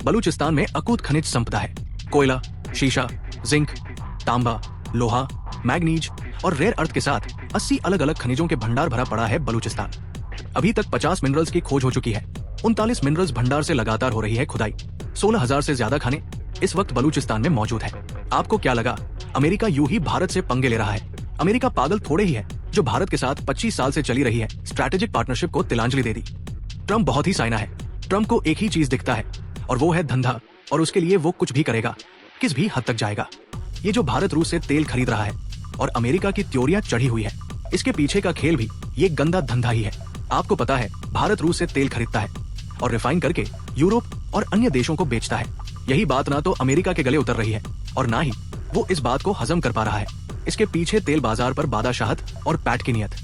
बलूचिस्तान में अकूत खनिज संपदा है। कोयला, शीशा, जिंक, तांबा, लोहा, मैग्नीज और रेयर अर्थ के साथ 80 अलग अलग खनिजों के भंडार भरा पड़ा है बलूचिस्तान। अभी तक 50 मिनरल्स की खोज हो चुकी है। 39 मिनरल्स भंडार से लगातार हो रही है खुदाई। 16,000 से ज्यादा खाने इस वक्त बलूचिस्तान में मौजूद है। आपको क्या लगा अमेरिका यूं ही भारत से पंगे ले रहा है? अमेरिका पागल थोड़े ही है जो भारत के साथ 25 साल से चली रही है स्ट्रैटेजिक पार्टनरशिप को तिलांजलि दे दी। ट्रंप बहुत ही साइना है। ट्रंप को एक ही चीज दिखता है और वो है धंधा, और उसके लिए वो कुछ भी करेगा, किस भी हद तक जाएगा। ये जो भारत रूस से तेल खरीद रहा है और अमेरिका की त्योरियां चढ़ी हुई है, इसके पीछे का खेल भी ये गंदा धंधा ही है। आपको पता है भारत रूस से तेल खरीदता है और रिफाइन करके यूरोप और अन्य देशों को बेचता है। यही बात ना तो अमेरिका के गले उतर रही है और ना ही वो इस बात को हजम कर पा रहा है। इसके पीछे तेल बाजार पर बादशाहत और पैठ की नियत।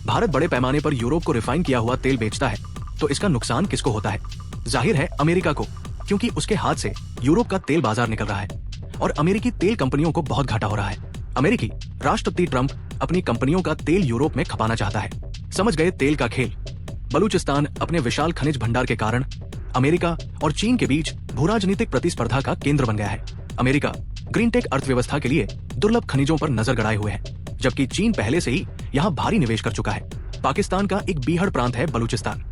भारत बड़े पैमाने पर यूरोप को रिफाइन किया हुआ तेल बेचता है तो इसका नुकसान किसको होता है? जाहिर है अमेरिका को, क्योंकि उसके हाथ से यूरोप का तेल बाजार निकल रहा है और अमेरिकी तेल कंपनियों को बहुत घाटा हो रहा है। अमेरिकी राष्ट्रपति ट्रंप अपनी कंपनियों का तेल यूरोप में खपाना चाहता है। समझ गए तेल का खेल? बलूचिस्तान अपने विशाल खनिज भंडार के कारण अमेरिका और चीन के बीच भूराजनीतिक प्रतिस्पर्धा का केंद्र बन गया है। अमेरिका ग्रीन टेक अर्थव्यवस्था के लिए दुर्लभ खनिजों पर नजर गड़ाए हुए है, जबकि चीन पहले से ही यहाँ भारी निवेश कर चुका है। पाकिस्तान का एक बीहड़ प्रांत है बलूचिस्तान।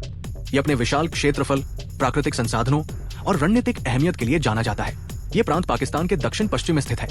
ये अपने विशाल क्षेत्रफल, प्राकृतिक संसाधनों और रणनीतिक अहमियत के लिए जाना जाता है। ये प्रांत पाकिस्तान के दक्षिण पश्चिम में स्थित है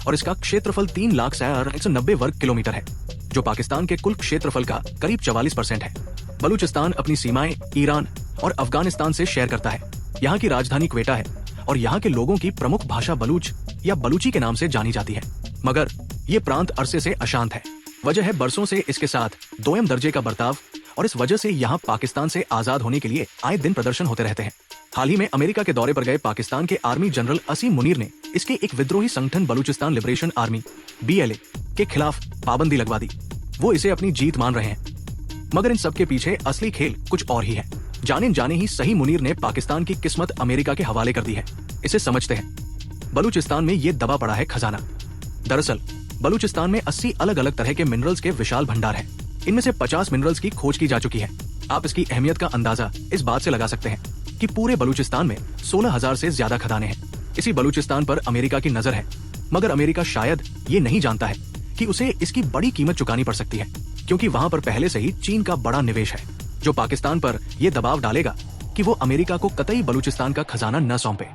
और इसका क्षेत्रफल 3,60,190 वर्ग किलोमीटर है, जो पाकिस्तान के कुल क्षेत्रफल का करीब 44% है। बलूचिस्तान अपनी सीमाएं ईरान और अफगानिस्तान से शेयर करता है। यहाँ की राजधानी क्वेटा है और यहाँ के लोगों की प्रमुख भाषा बलूच या बलूची के नाम से जानी जाती है। मगर ये प्रांत अरसे से अशांत है। वजह है बरसों से इसके साथ दोयम दर्जे का बर्ताव, और इस वजह से यहाँ पाकिस्तान से आजाद होने के लिए आए दिन प्रदर्शन होते रहते हैं। हाल ही में अमेरिका के दौरे पर गए पाकिस्तान के आर्मी जनरल असीम मुनीर ने इसके एक विद्रोही संगठन बलूचिस्तान लिबरेशन आर्मी BLA के खिलाफ पाबंदी लगवा दी। वो इसे अपनी जीत मान रहे हैं, मगर इन सबके पीछे असली खेल कुछ और ही है। जाने ही सही मुनीर ने पाकिस्तान की किस्मत अमेरिका के हवाले कर दी है। इसे समझते हैं। बलूचिस्तान में ये दबा पड़ा है खजाना। दरअसल बलूचिस्तान में 80 अलग अलग तरह के मिनरल्स के विशाल भंडार हैं। इनमें से 50 मिनरल्स की खोज की जा चुकी है। आप इसकी अहमियत का अंदाजा इस बात से लगा सकते हैं कि पूरे बलूचिस्तान में 16,000 से ज्यादा खदानें हैं। इसी बलूचिस्तान पर अमेरिका की नजर है, मगर अमेरिका शायद ये नहीं जानता है कि उसे इसकी बड़ी कीमत चुकानी पड़ सकती है, क्योंकि वहाँ पर पहले से ही चीन का बड़ा निवेश है, जो पाकिस्तान पर यह दबाव डालेगा कि वो अमेरिका को कतई बलूचिस्तान का खजाना न सौंपे।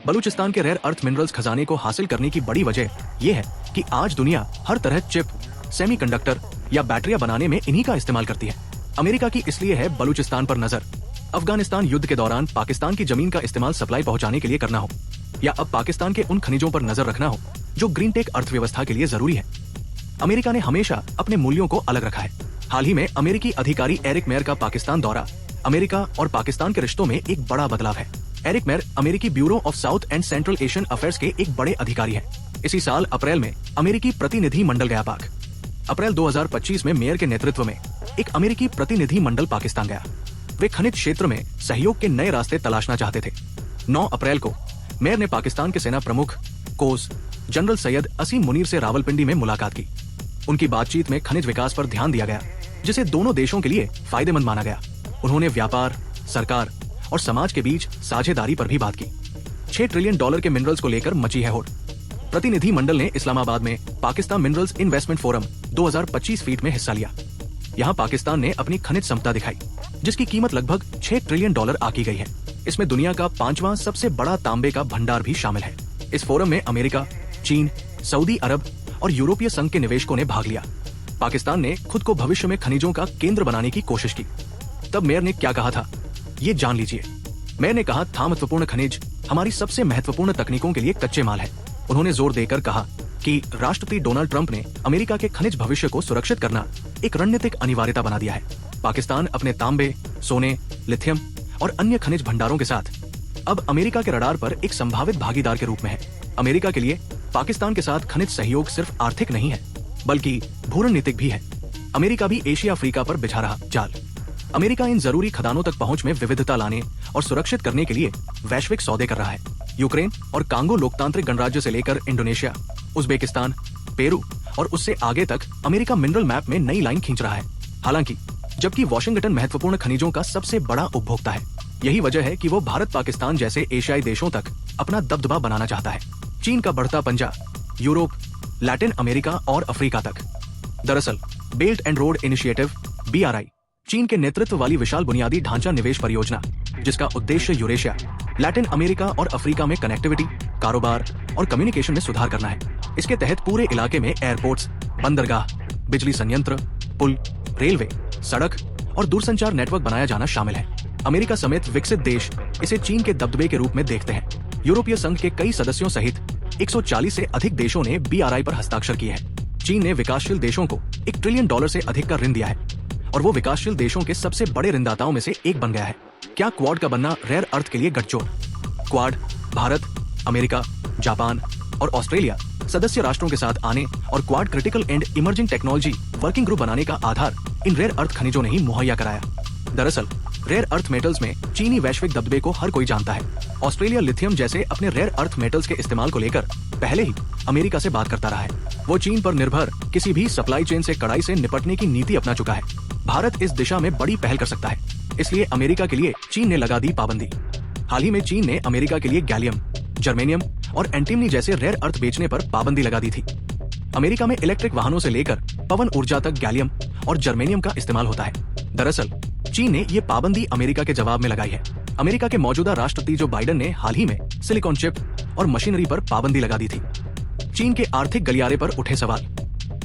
बलूचिस्तान के रेयर अर्थ मिनरल्स खजाने को हासिल करने की बड़ी वजह यह है कि आज दुनिया हर तरह चिप, सेमीकंडक्टर या बैटरियां बनाने में इन्हीं का इस्तेमाल करती है। अमेरिका की इसलिए है बलूचिस्तान पर नजर। अफगानिस्तान युद्ध के दौरान पाकिस्तान की जमीन का इस्तेमाल सप्लाई पहुंचाने के लिए करना हो, या अब पाकिस्तान के उन खनिजों पर नजर रखना हो जो ग्रीन टेक अर्थव्यवस्था के लिए जरूरी है, अमेरिका ने हमेशा अपने मूल्यों को अलग रखा है। हाल ही में अमेरिकी अधिकारी एरिक मेयर का पाकिस्तान दौरा अमेरिका और पाकिस्तान के रिश्तों में एक बड़ा बदलाव है। एरिक मेयर अमेरिकी bureau of south and central Asian affairs के एक बड़े अधिकारी हैं। इसी साल अप्रैल में अमेरिकी प्रतिनिधि मंडल गया पाक। अप्रैल 2025 में मेयर के नेतृत्व में एक अमेरिकी प्रतिनिधि मंडल पाकिस्तान गया। वे खनिज क्षेत्र में सहयोग के नए रास्ते तलाशना चाहते थे। 9 अप्रैल को मेयर ने पाकिस्तान के सेना प्रमुख कोस जनरल सैयद असीम मुनीर से रावलपिंडी में मुलाकात की। उनकी बातचीत में खनिज विकास पर ध्यान दिया गया, जिसे दोनों देशों के लिए फायदेमंद माना गया। उन्होंने व्यापार, सरकार और समाज के बीच साझेदारी पर भी बात की। $6 ट्रिलियन के मिनरल्स को लेकर मची है होड़। प्रतिनिधि मंडल ने इस्लामाबाद में Pakistan minerals investment forum 2025 feet में हिस्सा लिया। यहाँ पाकिस्तान ने अपनी खनिज क्षमता दिखाई, जिसकी कीमत लगभग $6 ट्रिलियन आकी गई है। इसमें दुनिया का 5वां सबसे बड़ा तांबे का भंडार भी शामिल है। इस फोरम में अमेरिका, चीन, सऊदी अरब और यूरोपीय संघ के निवेशकों ने भाग लिया। पाकिस्तान ने खुद को भविष्य में खनिजों का केंद्र बनाने की कोशिश की। तब मेयर ने क्या कहा था, ये जान लीजिए। मेयर ने कहा था, महत्वपूर्ण खनिज हमारी सबसे महत्वपूर्ण तकनीकों के लिए कच्चे माल है। उन्होंने जोर देकर कहा कि राष्ट्रपति डोनाल्ड ट्रंप ने अमेरिका के खनिज भविष्य को सुरक्षित करना एक रणनीतिक अनिवार्यता बना दिया है। पाकिस्तान अपने तांबे, सोने, लिथियम और अन्य खनिज भंडारों के साथ अब अमेरिका के रडार पर एक संभावित भागीदार के रूप में है। अमेरिका के लिए पाकिस्तान के साथ खनिज सहयोग सिर्फ आर्थिक नहीं है, बल्कि भूरणनीतिक भी है। अमेरिका भी एशिया अफ्रीका पर बिछा रहा जाल। अमेरिका इन जरूरी खदानों तक पहुंच में विविधता लाने और सुरक्षित करने के लिए वैश्विक सौदे कर रहा है। यूक्रेन और कांगो लोकतांत्रिक गणराज्य से लेकर इंडोनेशिया, उज्बेकिस्तान, पेरू और उससे आगे तक अमेरिका मिनरल मैप में नई लाइन खींच रहा है। हालांकि जबकि वॉशिंगटन महत्वपूर्ण खनिजों का सबसे बड़ा उपभोक्ता है, यही वजह है कि वो भारत पाकिस्तान जैसे एशियाई देशों तक अपना दबदबा बनाना चाहता है। चीन का बढ़ता पंजा यूरोप, लैटिन अमेरिका और अफ्रीका तक। दरअसल belt and road initiative BRI चीन के नेतृत्व वाली विशाल बुनियादी ढांचा निवेश परियोजना, जिसका उद्देश्य यूरेशिया, लैटिन अमेरिका और अफ्रीका में कनेक्टिविटी, कारोबार और कम्युनिकेशन में सुधार करना है। इसके तहत पूरे इलाके में एयरपोर्ट्स, बंदरगाह, बिजली संयंत्र, पुल, रेलवे, सड़क और दूरसंचार नेटवर्क बनाया जाना शामिल है। अमेरिका समेत विकसित देश इसे चीन के दबदबे के रूप में देखते हैं। यूरोपीय संघ के कई सदस्यों सहित 140 से अधिक देशों ने BRI पर हस्ताक्षर किए हैं। चीन ने विकासशील देशों को $1 ट्रिलियन से अधिक का ऋण दिया है और वो विकासशील देशों के सबसे बड़े ऋणदाताओं में से एक बन गया है। क्या क्वाड का बनना रेयर अर्थ के लिए गठजोड़? क्वाड भारत, अमेरिका, जापान और ऑस्ट्रेलिया सदस्य राष्ट्रों के साथ आने और quad critical and emerging technology working group बनाने का आधार इन रेयर अर्थ खनिजों ने ही मुहैया कराया। दरअसल रेयर अर्थ मेटल्स में चीनी वैश्विक दबदबे को हर कोई जानता है। ऑस्ट्रेलिया लिथियम जैसे अपने रेयर अर्थ मेटल्स के इस्तेमाल को लेकर पहले ही अमेरिका से बात करता रहा है। वो चीन पर निर्भर किसी भी सप्लाई चेन से कड़ाई से निपटने की नीति अपना चुका है। भारत इस दिशा में बड़ी पहल कर सकता है, इसलिए अमेरिका के लिए चीन ने लगा दी पाबंदी। हाल ही में चीन ने अमेरिका के लिए गैलियम, जर्मेनियम और एंटीमनी जैसे रेयर अर्थ बेचने पर पाबंदी लगा दी थी। अमेरिका में इलेक्ट्रिक वाहनों से लेकर पवन ऊर्जा तक गैलियम और जर्मेनियम का इस्तेमाल होता है। दरअसल चीन ने ये पाबंदी अमेरिका के जवाब में लगाई है। अमेरिका के मौजूदा राष्ट्रपति जो बाइडेन ने हाल ही में सिलिकॉन चिप और मशीनरी पर पाबंदी लगा दी थी। चीन के आर्थिक गलियारे पर उठे सवाल।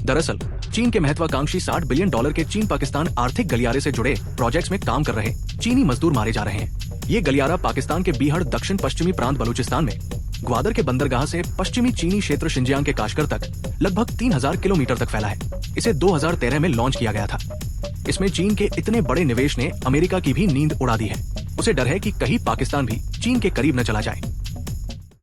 दरअसल चीन के महत्वाकांक्षी $60 बिलियन के चीन पाकिस्तान आर्थिक गलियारे से जुड़े प्रोजेक्ट्स में काम कर रहे चीनी मजदूर मारे जा रहे हैं। ये गलियारा पाकिस्तान के बीहड़ दक्षिण पश्चिमी प्रांत बलूचिस्तान में ग्वादर के बंदरगाह से पश्चिमी चीनी क्षेत्र शिंजियांग के काशगर तक लगभग 3000 किलोमीटर तक फैला है। इसे 2013 में लॉन्च किया गया था। इसमें चीन के इतने बड़े निवेश ने अमेरिका की भी नींद उड़ा दी है। उसे डर है कि कहीं पाकिस्तान भी चीन के करीब न चला जाए।